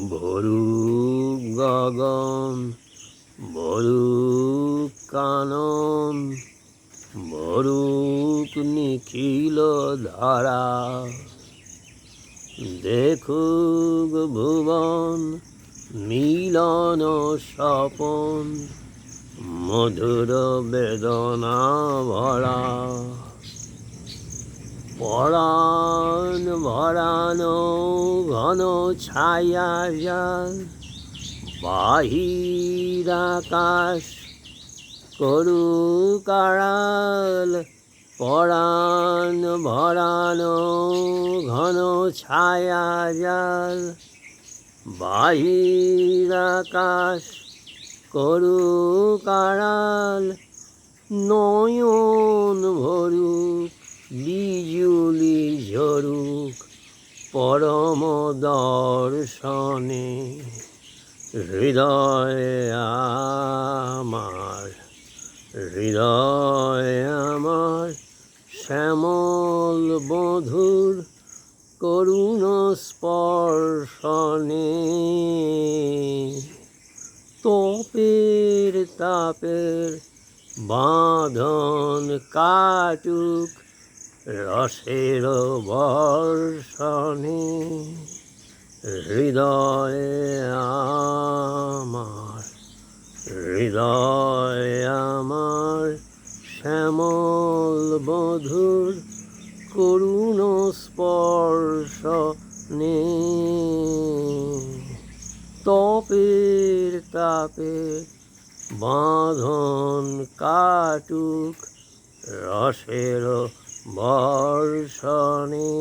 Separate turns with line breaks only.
ভরুক গগন, ভরুক কানন, ভরুক নিখিল ধারা। দেখুক ভুবন মিলন স্বপন, মধুর বেদনা ভরা। পরাণ ভরানো ঘন ছায়া জাল, বাহির আকাশ করুক আড়াল। পরাণ ভরানো ঘন ছায়া জাল, বাহির আকাশ করুক আড়াল। নয়ন ভরুক বিজুলি ঝরুক, পরম দর্শনে। হৃদয় আমার, হৃদয় আমার শ্যামল মধুর করুণ স্পর্শনে। তপের তাপের বাঁধন কাটুক রসের বর্ষণে। হৃদয় আমার, হৃদয় আমার শ্যামল মধুর করুণ স্পর্শনে। তপের তাপের বাঁধন কাটুক রসের বর্ষণে।